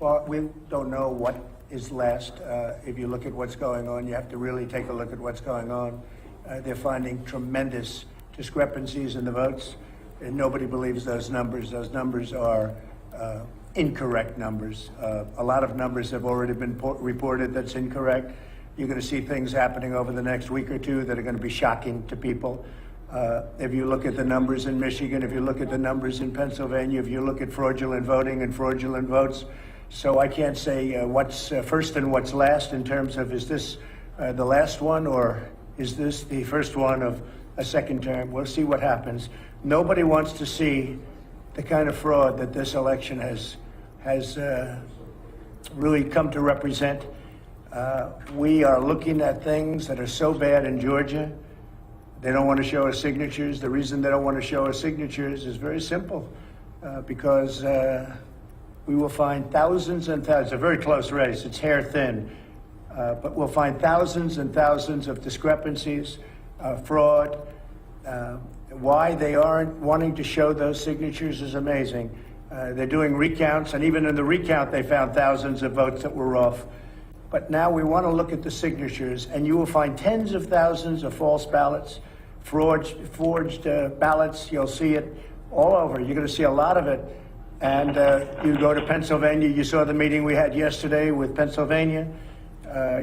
Well, we don't know what is last. If you look at what's going on, you have to really take a look at what's going on. They're finding tremendous discrepancies in the votes, and nobody believes those numbers. Those numbers are incorrect numbers. A lot of numbers have already been reported that's incorrect. You're going to see things happening over the next week or two that are going to be shocking to people. If you look at the numbers in Michigan, if you look at the numbers in Pennsylvania, if you look at fraudulent voting and fraudulent votes. So I can't say what's first and what's last in terms of, is this the last one or is this the first one of a second term? We'll see what happens. Nobody wants to see the kind of fraud that this election has really come to represent. We are looking at things that are so bad in Georgia. They don't want to show us signatures. The reason they don't want to show us signatures is very simple, because we will find thousands and thousands. It's a very close race. It's hair thin. But we'll find thousands and thousands of discrepancies, fraud. Why they aren't wanting to show those signatures is amazing. They're doing recounts, and even in the recount, they found thousands of votes that were off. But now we want to look at the signatures, and you will find tens of thousands of false ballots, forged ballots. You'll see it all over. You're going to see a lot of it. And you go to Pennsylvania, you saw the meeting we had yesterday with Pennsylvania.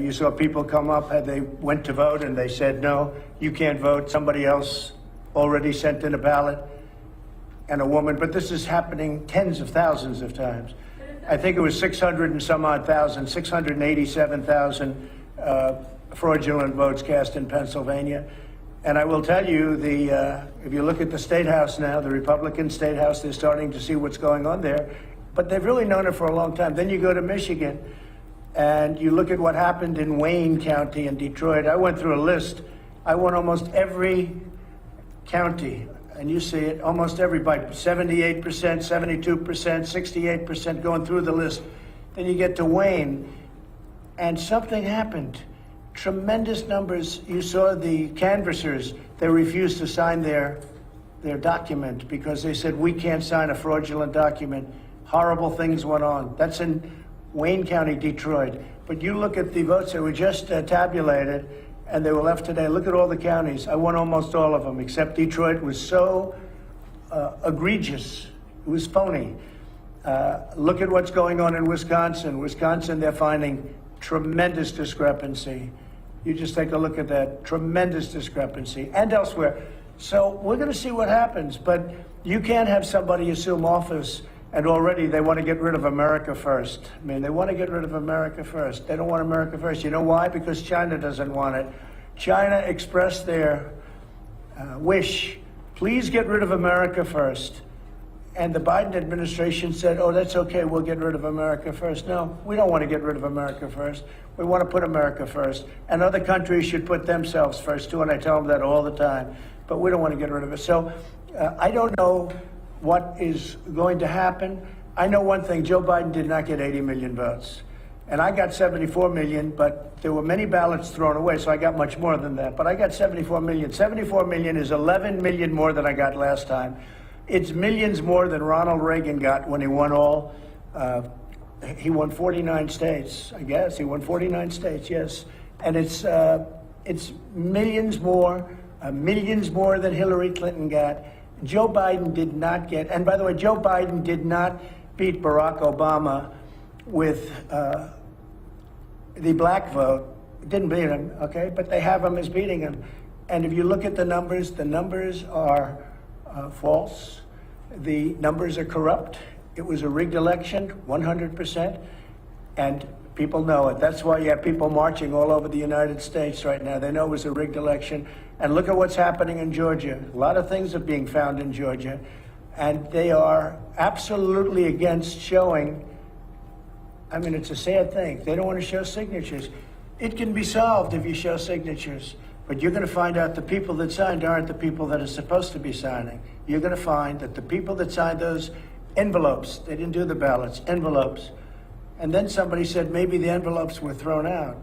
You saw people come up, they went to vote, and they said, no, you can't vote. Somebody else already sent in a ballot, and a woman. But this is happening tens of thousands of times. I think it was 600 and some odd thousand, 687,000 fraudulent votes cast in Pennsylvania. And I will tell you, if you look at the State House now, the Republican State House, they're starting to see what's going on there. But they've really known it for a long time. Then you go to Michigan, and you look at what happened in Wayne County in Detroit. I went through a list. I went almost every county, and you see it, almost everybody, 78%, 72%, 68%, going through the list. Then you get to Wayne, and something happened. Tremendous numbers. You saw the canvassers, they refused to sign their document because they said, we can't sign a fraudulent document. Horrible things went on. That's in Wayne County, Detroit. But you look at the votes that were just tabulated, and they were left today. Look at all the counties. I won almost all of them, except Detroit was so egregious. It was phony. Look at what's going on in Wisconsin. Wisconsin, they're finding tremendous discrepancy. You just take a look at that, tremendous discrepancy, and elsewhere. So we're going to see what happens, but you can't have somebody assume office and already they want to get rid of America first. I mean, they want to get rid of America first. They don't want America first. You know why? Because China doesn't want it. China expressed their wish, please get rid of America first. And the Biden administration said, oh, that's okay, we'll get rid of America first. No, we don't want to get rid of America first. We want to put America first. And other countries should put themselves first, too, and I tell them that all the time. But we don't want to get rid of it. So I don't know what is going to happen. I know one thing, Joe Biden did not get 80 million votes. And I got 74 million, but there were many ballots thrown away, so I got much more than that. But I got 74 million. 74 million is 11 million more than I got last time. It's millions more than Ronald Reagan got when he won all. He won 49 states, I guess. He won 49 states, yes. And it's millions more than Hillary Clinton got. Joe Biden did not get, and by the way, Joe Biden did not beat Barack Obama with the black vote. Didn't beat him, okay? But they have him as beating him. And if you look at the numbers are false. The numbers are corrupt. It was a rigged election, 100%, and people know it. That's why you have people marching all over the United States right now. They know it was a rigged election. And look at what's happening in Georgia. A lot of things are being found in Georgia, and they are absolutely against showing. I mean, it's a sad thing. They don't want to show signatures. It can be solved if you show signatures. But you're going to find out the people that signed aren't the people that are supposed to be signing. You're going to find that the people that signed those envelopes, they didn't do the ballots, envelopes. And then somebody said maybe the envelopes were thrown out.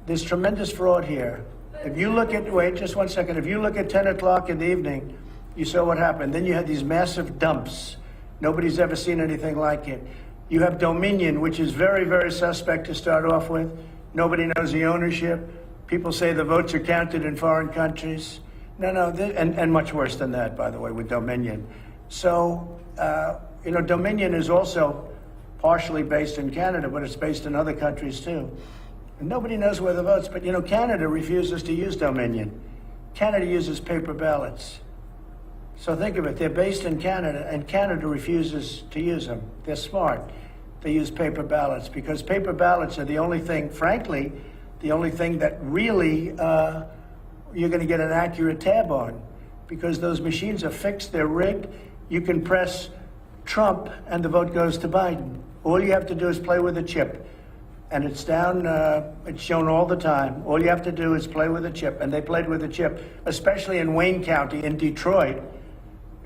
There's tremendous fraud here. If you look at, wait just one second, if you look at 10 o'clock in the evening, you saw what happened. Then you had these massive dumps. Nobody's ever seen anything like it. You have Dominion, which is very, very suspect to start off with. Nobody knows the ownership. People say the votes are counted in foreign countries. No, and much worse than that, by the way, with Dominion. So, Dominion is also partially based in Canada, but it's based in other countries too. And nobody knows where the votes, but Canada refuses to use Dominion. Canada uses paper ballots. So think of it, they're based in Canada, and Canada refuses to use them. They're smart. They use paper ballots because paper ballots are the only thing, frankly, the only thing that really you're going to get an accurate tab on, because those machines are fixed, they're rigged. You can press Trump and the vote goes to Biden. All you have to do is play with a chip. And it's down, it's shown all the time. All you have to do is play with a chip. And they played with a chip, especially in Wayne County, in Detroit.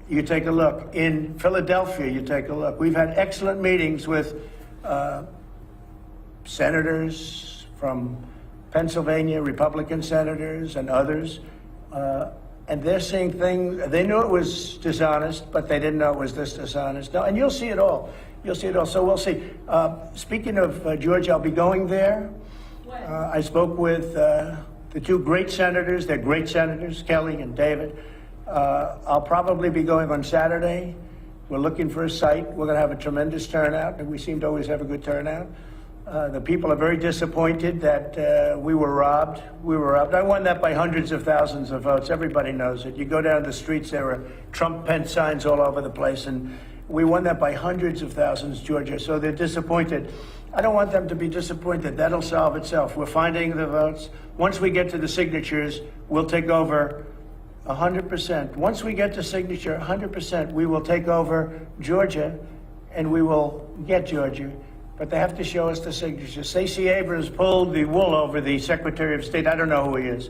You take a look. In Philadelphia, you take a look. We've had excellent meetings with senators from Pennsylvania, Republican senators and others. And they're seeing things, they knew it was dishonest, but they didn't know it was this dishonest. No, and you'll see it all. You'll see it all. So we'll see. Speaking of Georgia, I'll be going there. I spoke with the two great senators. They're great senators, Kelly and David. I'll probably be going on Saturday. We're looking for a site. We're going to have a tremendous turnout, and we seem to always have a good turnout. The people are very disappointed that we were robbed. We were robbed. I won that by hundreds of thousands of votes. Everybody knows it. You go down the streets, there are Trump-Pence signs all over the place, and we won that by hundreds of thousands, Georgia. So they're disappointed. I don't want them to be disappointed. That'll solve itself. We're finding the votes. Once we get to the signatures, we'll take over 100%. Once we get to signature 100%, we will take over Georgia, and we will get Georgia. But they have to show us the signatures. Stacey Abrams pulled the wool over the Secretary of State. I don't know who he is,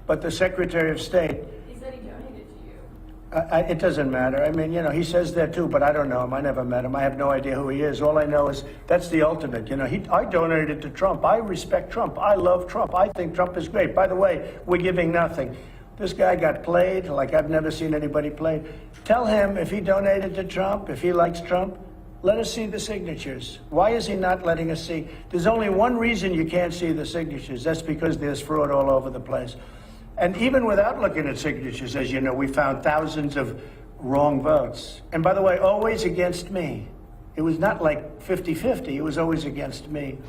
but the Secretary of State. He said he donated to you. It doesn't matter. I mean, he says that too, but I don't know him. I never met him. I have no idea who he is. All I know is that's the ultimate. I donated to Trump. I respect Trump. I love Trump. I think Trump is great. By the way, we're giving nothing. This guy got played like I've never seen anybody played. Tell him if he donated to Trump, if he likes Trump, let us see the signatures. Why is he not letting us see? There's only one reason you can't see the signatures. That's because there's fraud all over the place. And even without looking at signatures, as you know, we found thousands of wrong votes. And by the way, always against me. It was not like 50-50. It was always against me.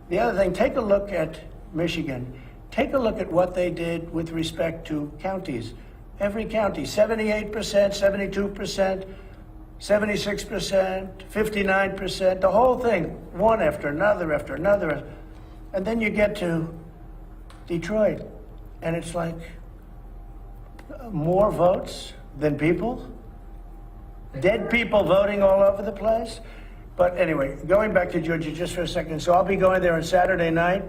The other thing, take a look at Michigan. Take a look at what they did with respect to counties. Every county, 78%, 72%, 76%, 59%, the whole thing, one after another after another. And then you get to Detroit, and it's like more votes than people, dead people voting all over the place. But anyway, going back to Georgia just for a second. So I'll be going there on Saturday night,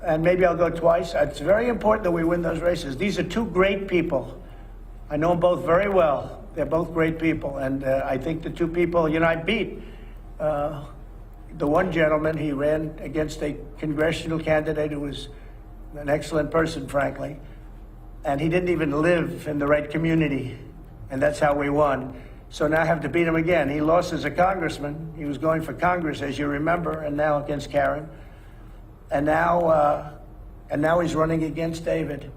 and maybe I'll go twice. It's very important that we win those races. These are two great people. I know them both very well. They're both great people, and I think the two people, I beat the one gentleman. He ran against a congressional candidate who was an excellent person, frankly, and he didn't even live in the right community, and that's how we won. So now I have to beat him again. He lost as a congressman. He was going for Congress, as you remember, and now against Karen, and now he's running against David.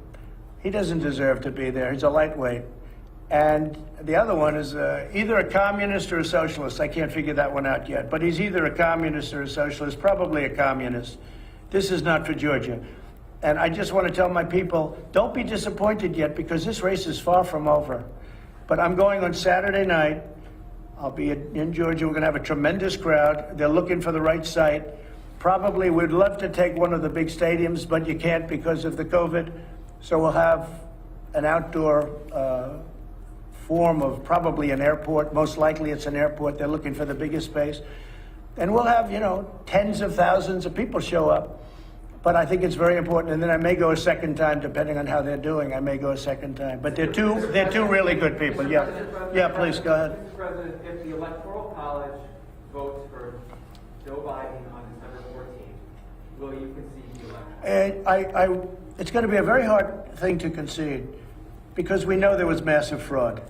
He doesn't deserve to be there. He's a lightweight. And the other one is either a communist or a socialist. I can't figure that one out yet. But he's either a communist or a socialist, probably a communist. This is not for Georgia. And I just want to tell my people, don't be disappointed yet, because this race is far from over. But I'm going on Saturday night. I'll be in Georgia. We're going to have a tremendous crowd. They're looking for the right site. Probably we'd love to take one of the big stadiums, but you can't because of the COVID. So we'll have an outdoor form of probably an airport. Most likely it's an airport. They're looking for the biggest space. And we'll have, tens of thousands of people show up. But I think it's very important. And then I may go a second time, depending on how they're doing. I may go a second time. But they're two really good people. Yeah. Yeah, please, go ahead. Mr. President, if the Electoral College votes for Joe Biden on December 14th, will you concede the election? It's going to be a very hard thing to concede, because we know there was massive fraud.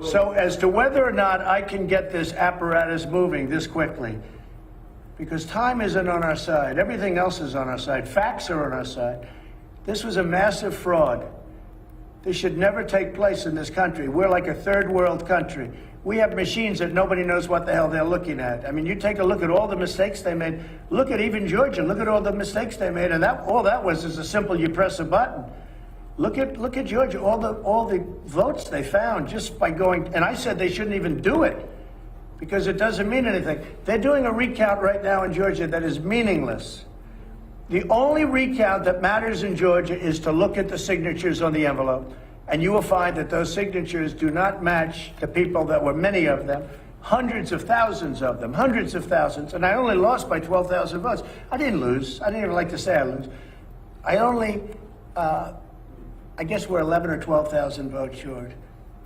So as to whether or not I can get this apparatus moving this quickly, because time isn't on our side, everything else is on our side, facts are on our side. This was a massive fraud. This should never take place in this country. We're like a third world country. We have machines that nobody knows what the hell they're looking at. I mean, you take a look at all the mistakes they made. Look at even Georgia. Look at all the mistakes they made, and all that was is a simple you press a button. Look at Georgia. All the votes they found just by going. And I said they shouldn't even do it because it doesn't mean anything. They're doing a recount right now in Georgia that is meaningless. The only recount that matters in Georgia is to look at the signatures on the envelope, and you will find that those signatures do not match the people that were many of them, hundreds of thousands of them, hundreds of thousands, and I only lost by 12,000 votes. I didn't lose. I didn't even like to say I lose. I guess we're 11 or 12,000 votes short.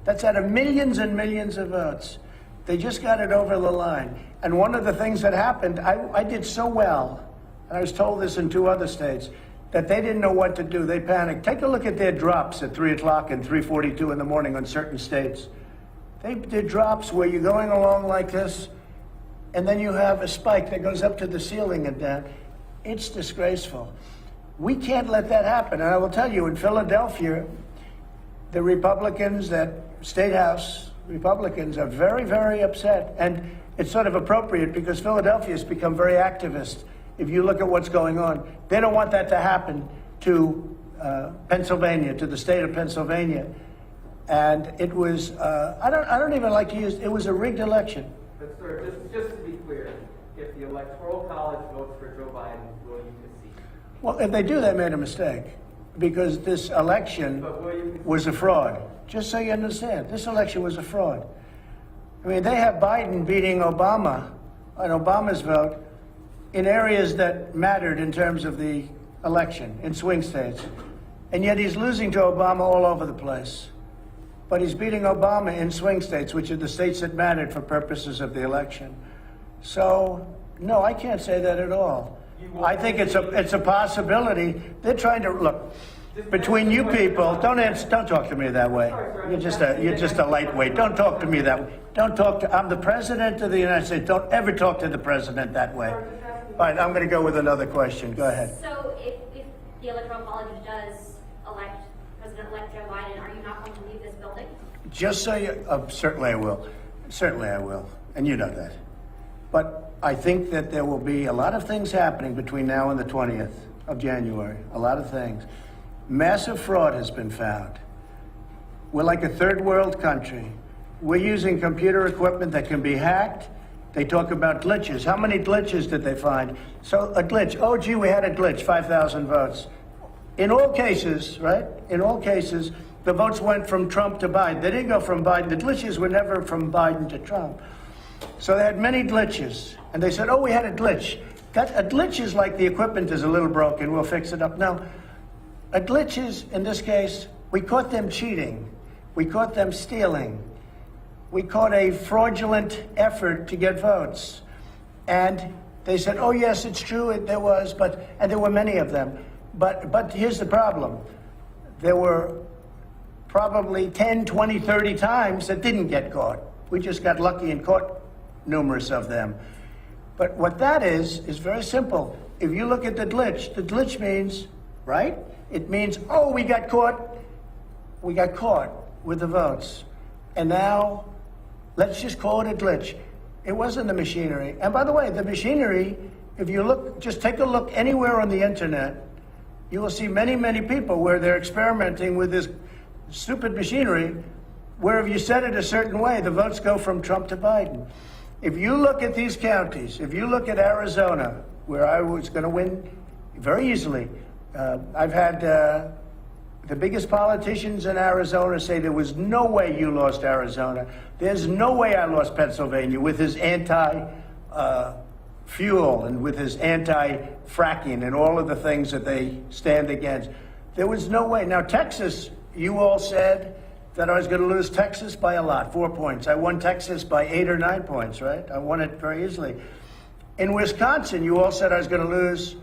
That's out of millions and millions of votes. They just got it over the line. And one of the things that happened, I did so well, and I was told this in 2 other states, that they didn't know what to do. They panicked. Take a look at their drops at 3 o'clock and 3:42 in the morning on certain states. They did drops where you're going along like this, and then you have a spike that goes up to the ceiling and down. It's disgraceful. We can't let that happen. And I will tell you, in Philadelphia, the Republicans, that State House Republicans, are very, very upset. And it's sort of appropriate because Philadelphia has become very activist. If you look at what's going on, they don't want that to happen to Pennsylvania, to the state of Pennsylvania. And it was, I don't even like to use, it was a rigged election. But sir, just to be clear, if the Electoral College votes for Joe Biden, will you concede? Well, if they do, they made a mistake because this election was a fraud. Just so you understand, this election was a fraud. I mean, they have Biden beating Obama on Obama's vote in areas that mattered in terms of the election, in swing states. And yet he's losing to Obama all over the place. But he's beating Obama in swing states, which are the states that mattered for purposes of the election. So, no, I can't say that at all. I think it's a possibility. They're trying to, look, between you people, don't talk to me that way. You're just a lightweight. Don't talk to me that way. I'm the president of the United States. Don't ever talk to the president that way. All right, I'm going to go with another question. Go ahead. So if the Electoral College does elect President-elect Joe Biden, are you not going to leave this building? Just so you, certainly I will. Certainly I will. And you know that. But I think that there will be a lot of things happening between now and the 20th of January. A lot of things. Massive fraud has been found. We're like a third world country. We're using computer equipment that can be hacked. They talk about glitches. How many glitches did they find? So a glitch. Oh, gee, we had a glitch, 5,000 votes. In all cases, right? In all cases, the votes went from Trump to Biden. They didn't go from Biden. The glitches were never from Biden to Trump. So they had many glitches. And they said, oh, we had a glitch. A glitch is like the equipment is a little broken. We'll fix it up. No, a glitch is, in this case, we caught them cheating. We caught them stealing. We caught a fraudulent effort to get votes. And they said, oh, yes, it's true, there was, and there were many of them. But here's the problem. There were probably 10, 20, 30 times that didn't get caught. We just got lucky and caught numerous of them. But what that is very simple. If you look at the glitch means, right? It means, oh, we got caught with the votes. And now, let's just call it a glitch. It wasn't the machinery. And by the way, the machinery, if you look, just take a look anywhere on the internet, you will see many, many people where they're experimenting with this stupid machinery, where if you set it a certain way, the votes go from Trump to Biden. If you look at these counties, if you look at Arizona, where I was going to win very easily, I've had the biggest politicians in Arizona say there was no way you lost Arizona. There's no way I lost Pennsylvania with his anti-fuel and with his anti-fracking and all of the things that they stand against. There was no way. Now, Texas, you all said that I was going to lose Texas by a lot, 4 points. I won Texas by 8 or 9 points, right? I won it very easily. In Wisconsin, you all said I was going to lose,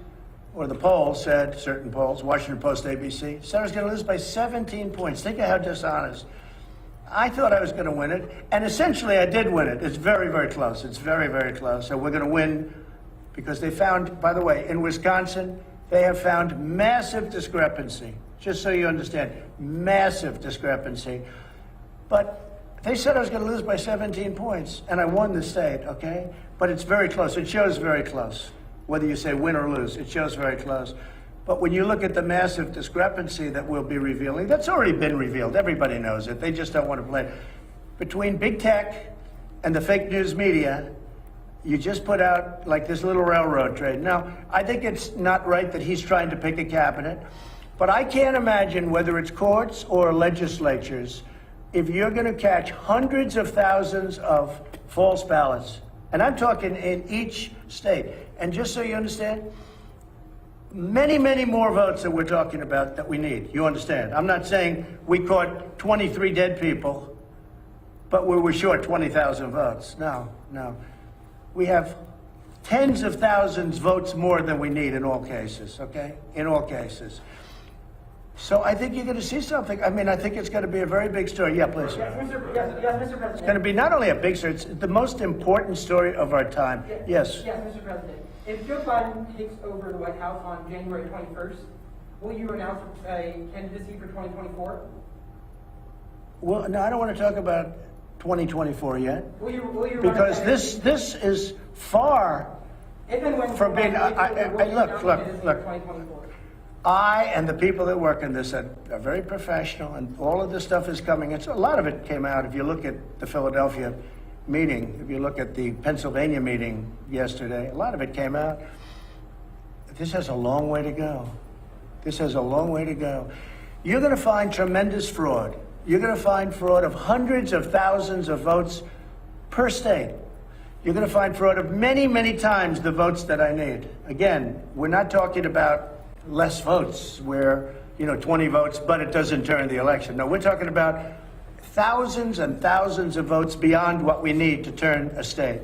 or the polls said, certain polls, Washington Post, ABC, said I was going to lose by 17 points. Think of how dishonest. I thought I was going to win it, and essentially I did win it. It's very, very close. It's very, very close. And we're going to win because they found, by the way, in Wisconsin, they have found massive discrepancy. Just so you understand, massive discrepancy. But they said I was going to lose by 17 points, and I won the state, okay? But it's very close. It shows very close. Whether you say win or lose, it shows very close. But when you look at the massive discrepancy that we'll be revealing, that's already been revealed. Everybody knows it. They just don't want to play it. Between big tech and the fake news media, you just put out like this little railroad trade. Now, I think it's not right that he's trying to pick a cabinet, but I can't imagine whether it's courts or legislatures, if you're going to catch hundreds of thousands of false ballots, and I'm talking in each state. And just so you understand, many, many more votes that we're talking about that we need. You understand? I'm not saying we caught 23 dead people, but we were short 20,000 votes. No, no. We have tens of thousands votes more than we need in all cases, okay? In all cases. So I think you're going to see something. I mean, I think it's going to be a very big story. Yeah, please. Yes, Mr. President. It's going to be not only a big story, it's the most important story of our time. Yes. Yes, Mr. President. If Joe Biden takes over the White House on January 21st, will you announce a candidacy for 2024? Well, no, I don't want to talk about 2024 yet. Will you Because this is far if and when from being. Look. 2024? I and the people that work in this are very professional, and all of this stuff is coming. A lot of it came out. If you look at the Philadelphia meeting, if you look at the Pennsylvania meeting yesterday, a lot of it came out. This has a long way to go. This has a long way to go. You're going to find tremendous fraud. You're going to find fraud of hundreds of thousands of votes per state. You're going to find fraud of many, many times the votes that I need. Again, we're not talking about less votes where, 20 votes, but it doesn't turn the election. No, we're talking about thousands and thousands of votes beyond what we need to turn a state.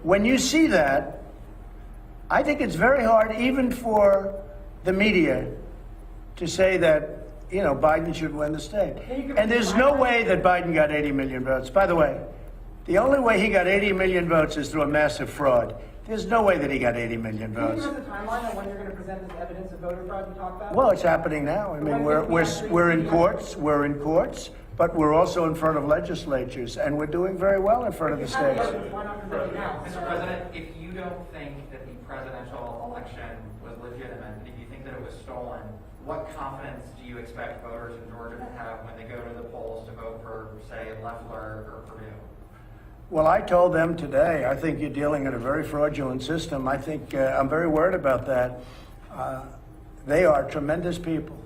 When you see that, I think it's very hard even for the media to say that, Biden should win the state. And there's no way that Biden got 80 million votes. By the way, the only way he got 80 million votes is through a massive fraud. There's no way that he got 80 million votes. Can you give us a timeline on when you're going to present this evidence of voter fraud you talked about? Well, it's happening now. I mean, we're in courts. We're in courts, but we're also in front of legislatures, and we're doing very well in front of the states. Why not present it now? Mr. President, if you don't think that the presidential election was legitimate, and if you think that it was stolen, what confidence do you expect voters in Georgia to have when they go to the polls to vote for, say, Loeffler or Perdue? Well, I told them today, I think you're dealing in a very fraudulent system. I think I'm very worried about that. They are tremendous people.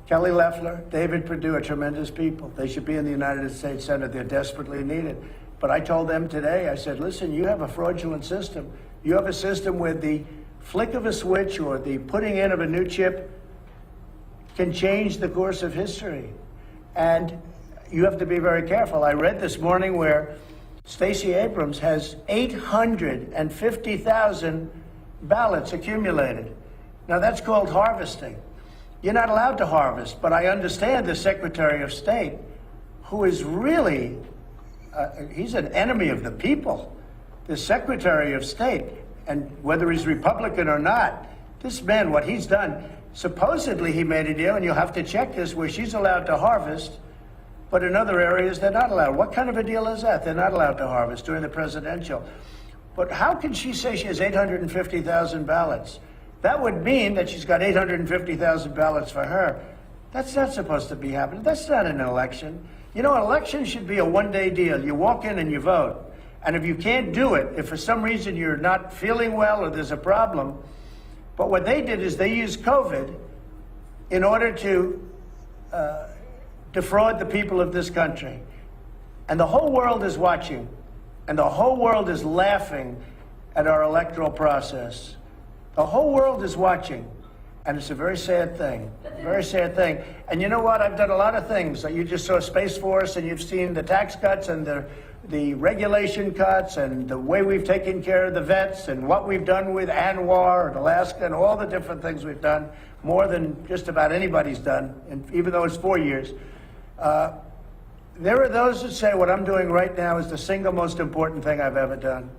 Kelly Loeffler, David Perdue are tremendous people. They should be in the United States Senate. They're desperately needed. But I told them today, I said, listen, you have a fraudulent system. You have a system where the flick of a switch or the putting in of a new chip can change the course of history. And you have to be very careful. I read this morning where Stacey Abrams has 850,000 ballots accumulated. Now that's called harvesting. You're not allowed to harvest, but I understand the Secretary of State, who is really, he's an enemy of the people. The Secretary of State, and whether he's Republican or not, this man, what he's done, supposedly he made a deal, and you'll have to check this, where she's allowed to harvest, but in other areas they're not allowed. What kind of a deal is that? They're not allowed to harvest during the presidential. But how can she say she has 850,000 ballots? That would mean that she's got 850,000 ballots for her. That's not supposed to be happening. That's not an election. An election should be a one-day deal. You walk in and you vote. And if you can't do it, if for some reason you're not feeling well or there's a problem, but what they did is they used COVID in order to defraud the people of this country. And the whole world is watching, and the whole world is laughing at our electoral process. The whole world is watching, and it's a very sad thing, very sad thing. And you know what? I've done a lot of things. You just saw Space Force, and you've seen the tax cuts and the regulation cuts and the way we've taken care of the vets and what we've done with ANWR and Alaska and all the different things we've done, more than just about anybody's done, and even though it's 4 years. There are those that say what I'm doing right now is the single most important thing I've ever done.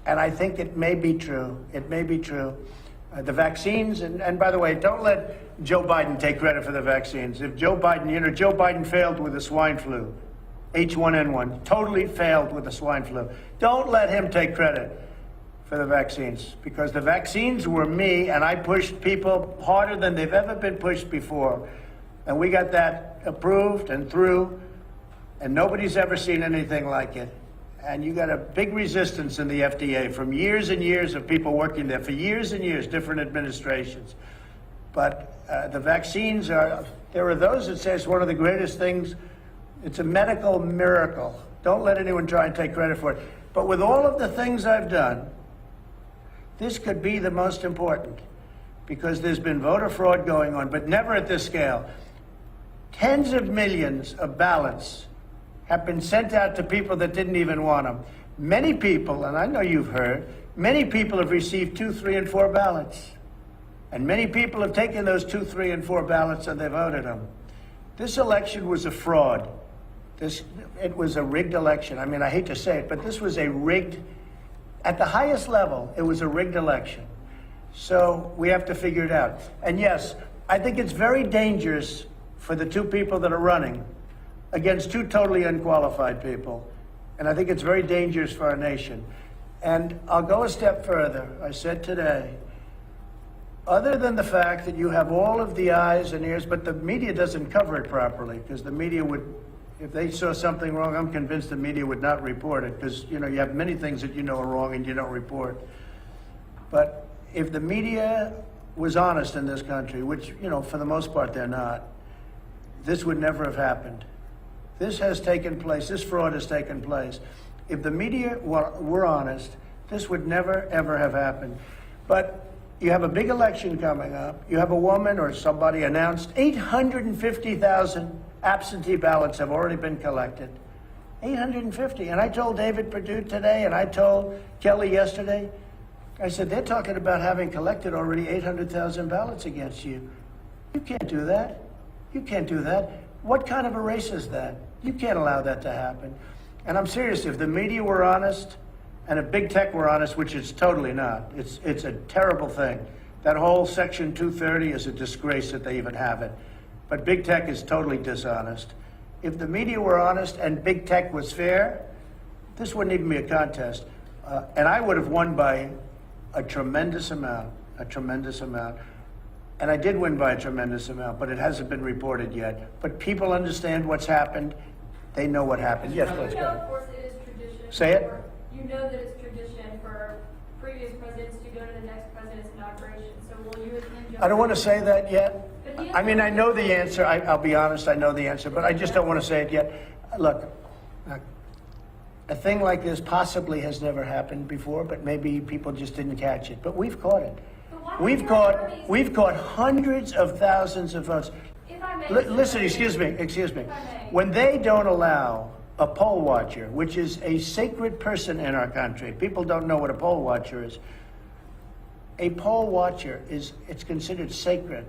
And I think it may be true. It may be true. The vaccines, and by the way, don't let Joe Biden take credit for the vaccines. If Joe Biden, Joe Biden failed with the swine flu, H1N1, totally failed with the swine flu. Don't let him take credit for the vaccines, because the vaccines were me, and I pushed people harder than they've ever been pushed before. And we got that approved and through, and nobody's ever seen anything like it. And you got a big resistance in the FDA from years and years of people working there for years and years, different administrations. But the vaccines there are those that say it's one of the greatest things. It's a medical miracle. Don't let anyone try and take credit for it. But with all of the things I've done, this could be the most important, because there's been voter fraud going on, but never at this scale. Tens of millions of ballots have been sent out to people that didn't even want them. Many people, and I know you've heard, many people have received 2, 3, and 4 ballots. And many people have taken those 2, 3, and 4 ballots and they voted them. This election was a fraud. It was a rigged election. I mean, I hate to say it, but this was a rigged, at the highest level, it was a rigged election. So we have to figure it out. And yes, I think it's very dangerous for the 2 people that are running against 2 totally unqualified people. And I think it's very dangerous for our nation. And I'll go a step further. I said today, other than the fact that you have all of the eyes and ears, but the media doesn't cover it properly, because the media would, if they saw something wrong, I'm convinced the media would not report it, because you have many things that are wrong and you don't report. But if the media was honest in this country, which, for the most part they're not, this would never have happened. This has taken place. This fraud has taken place. If the media were honest, this would never, ever have happened. But you have a big election coming up. You have a woman or somebody announced 850,000 absentee ballots have already been collected. 850. And I told David Perdue today, and I told Kelly yesterday, I said, they're talking about having collected already 800,000 ballots against you. You can't do that. You can't do that. What kind of a race is that? You can't allow that to happen. And I'm serious, if the media were honest, and if big tech were honest, which it's totally not, it's a terrible thing. That whole Section 230 is a disgrace that they even have it. But big tech is totally dishonest. If the media were honest and big tech was fair, this wouldn't even be a contest. And I would have won by a tremendous amount. And I did win by a tremendous amount, but it hasn't been reported yet. But people understand what's happened. They know what happened. Yes, let's You know, go. of course, it is tradition. Say it. You know that it's tradition for previous presidents to go to the next president's inauguration. So will you attend? I don't want to say that yet. But he is- I mean, I know the answer. I'll be honest, I know the answer, but I just don't want to say it yet. Look, a thing like this possibly has never happened before, but maybe people just didn't catch it. But we've caught it. But why We've are caught attorneys- we've caught hundreds of thousands of votes. If I may. Listen, excuse me. If I may. When they don't allow a poll watcher, which is a sacred person in our country, people don't know what a poll watcher is. A poll watcher it's considered sacred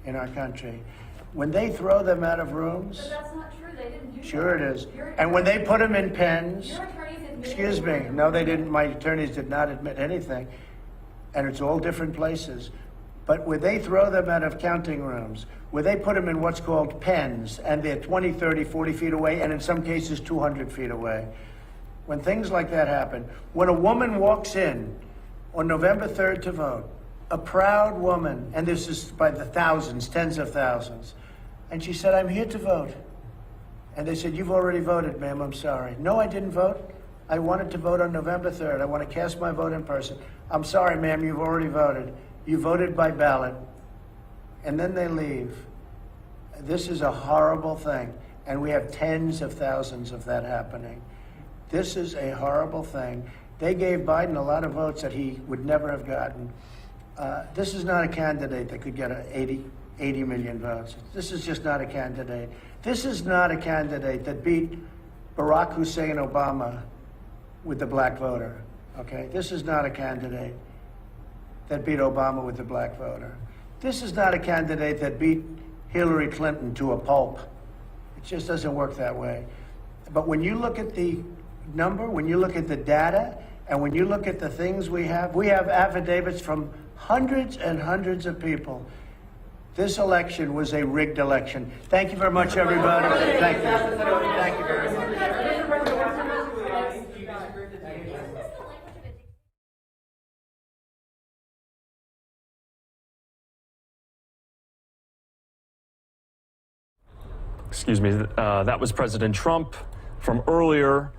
in our country. When they throw them out of But rooms, that's not true. They didn't do that. sure it is. Your And when they attorneys- put them in pens, Your attorneys admitted. excuse they me, were- no, they didn't. My attorneys did not admit anything. And it's all different places. But where they throw them out of counting rooms, where they put them in what's called pens, and they're 20, 30, 40 feet away, and in some cases 200 feet away. When things like that happen, when a woman walks in on November 3rd to vote, a proud woman, and this is by the thousands, tens of thousands, and she said, I'm here to vote. And they said, you've already voted, ma'am, I'm sorry. No, I didn't vote. I wanted to vote on November 3rd. I want to cast my vote in person. I'm sorry, ma'am, you've already voted. You voted by ballot. And then they leave. This is a horrible thing. And we have tens of thousands of that happening. This is a horrible thing. They gave Biden a lot of votes that he would never have gotten. This is not a candidate that could get 80 million votes. This is just not a candidate. This is not a candidate that beat Barack Hussein Obama with the black voter. Okay? This is not a candidate that beat Obama with the black voter. This is not a candidate that beat Hillary Clinton to a pulp. just doesn't work that way. But when you look at the number, when you look at the data, and when you look at the things we have affidavits from hundreds and hundreds of people. This election was a rigged election. Thank you very much, everybody. Thank you. Thank you very much. Mr. President, what's your message to the audience? Do you disagree with the DA? Excuse me, that was President Trump from earlier.